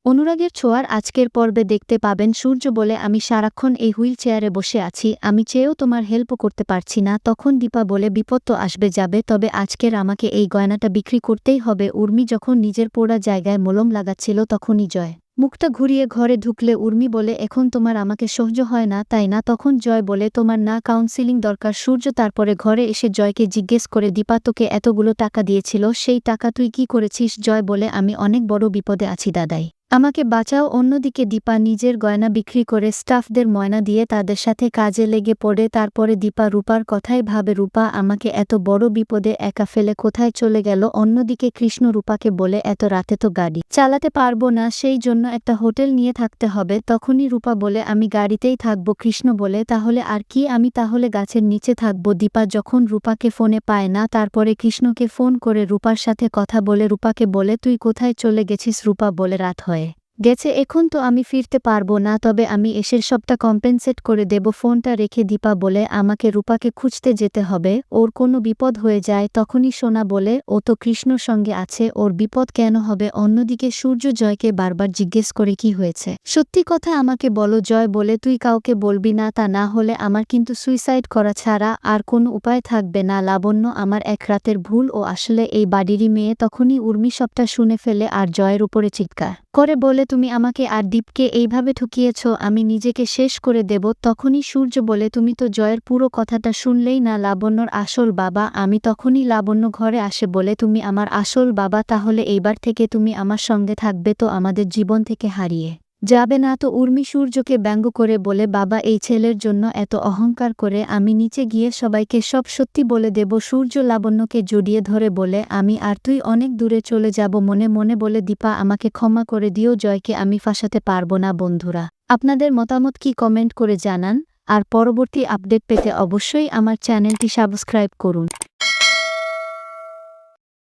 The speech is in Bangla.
অনুরাগের ছোঁয়ার আজকের পর্বে দেখতে পাবেন সূর্য বলে, আমি সারাক্ষণ এই হুইল চেয়ারে বসে আছি, আমি চেয়েও তোমার হেল্প করতে পারছি না। তখন দীপা বলে, বিপদ তো আসবে যাবে, তবে আজকের আমাকে এই গয়নাটা বিক্রি করতেই হবে। উর্মি যখন নিজের পোড়া জায়গায় মলম লাগাচ্ছিল তখনই জয় মুখটা ঘুরিয়ে ঘরে ঢুকলে উর্মি বলে, এখন তোমার আমাকে সহ্য হয় না তাই না? তখন জয় বলে, তোমার না কাউন্সিলিং দরকার? সূর্য তারপরে ঘরে এসে জয়কে জিজ্ঞেস করে, দীপা তোকে এতগুলো টাকা দিয়েছিল, সেই টাকা তুই কি করেছিস? জয় বলে, আমি অনেক বড় বিপদে আছি দাদাই, আমাকে বাঁচাও। অন্যদিকে দীপা নিজের গয়না বিক্রি করে স্টাফদের ময়না দিয়ে তাদের সাথে কাজে লেগে পড়ে। তারপরে দীপা রূপার কথাই ভাবে, রূপা আমাকে এত বড় বিপদে একা ফেলে কোথায় চলে গেল। অন্যদিকে কৃষ্ণ রূপাকে বলে, এত রাতে তো গাড়ি চালাতে পারবো না, সেই জন্য একটা হোটেল নিয়ে থাকতে হবে। তখনই রূপা বলে, আমি গাড়িতেই থাকবো। কৃষ্ণ বলে, তাহলে আর কি, আমি তাহলে গাছের নিচে থাকবো। দীপা যখন রূপাকে ফোনে পায় না, তারপরে কৃষ্ণকে ফোন করে রূপার সাথে কথা বলে রূপাকে বলে, তুই কোথায় চলে গেছিস? রূপা বলে, রাত হয়ে গেছে, এখন তো আমি ফিরতে পারবো না, তবে আমি এসে সবটা কম্পেনসেট করে দেব। ফোনটা রেখে দীপা বলে, আমাকে রূপাকে খুঁজতে যেতে হবে, ওর কোনো বিপদ হয়ে যায়। তখনই সোনা বলে, ও তো কৃষ্ণর সঙ্গে আছে, ওর বিপদ কেন হবে? অন্যদিকে সূর্য জয়কে বারবার জিজ্ঞেস করে, কি হয়েছে, সত্যি কথা আমাকে বলো। জয় বলে, তুই কাউকে বলবি না, তা না হলে আমার কিন্তু সুইসাইড করা ছাড়া আর কোনো উপায় থাকবে না। লাবণ্য আমার এক রাতের ভুল, ও আসলে এই বাড়িরই মেয়ে। তখনই উর্মি সবটা শুনে ফেলে আর জয়ের উপরে চিৎকার করে বলে, তুমি আমাকে আর দীপকে এইভাবে ঠকিয়েছ, আমি নিজেকে শেষ করে দেব। তখনই সূর্য বলে, তুমি তো জয়ের পুরো কথাটা শুনলেই না, লাবণ্যর আসল বাবা আমি। তখনই লাবণ্য ঘরে আসে বলে, তুমি আমার আসল বাবা, তাহলে এইবার থেকে তুমি আমার সঙ্গে থাকবে তো, আমাদের জীবন থেকে হারিয়ে যাবে না তো? উর্মি সূর্যকে ব্যঙ্গ করে বলে, বাবা এই ছেলের জন্য এত অহংকার করে, আমি নিচে গিয়ে সবাইকে সব সত্যি বলে দেব। সূর্য লাবণ্যকে জড়িয়ে ধরে বলে, আমি আর তুই অনেক দূরে চলে যাব। মনে মনে বলে, দীপা আমাকে ক্ষমা করে দিও, জয়কে আমি ফাঁসাতে পারবো না। বন্ধুরা, আপনাদের মতামত কি কমেন্ট করে জানান, আর পরবর্তী আপডেট পেতে অবশ্যই আমার চ্যানেলটি সাবস্ক্রাইব করুন।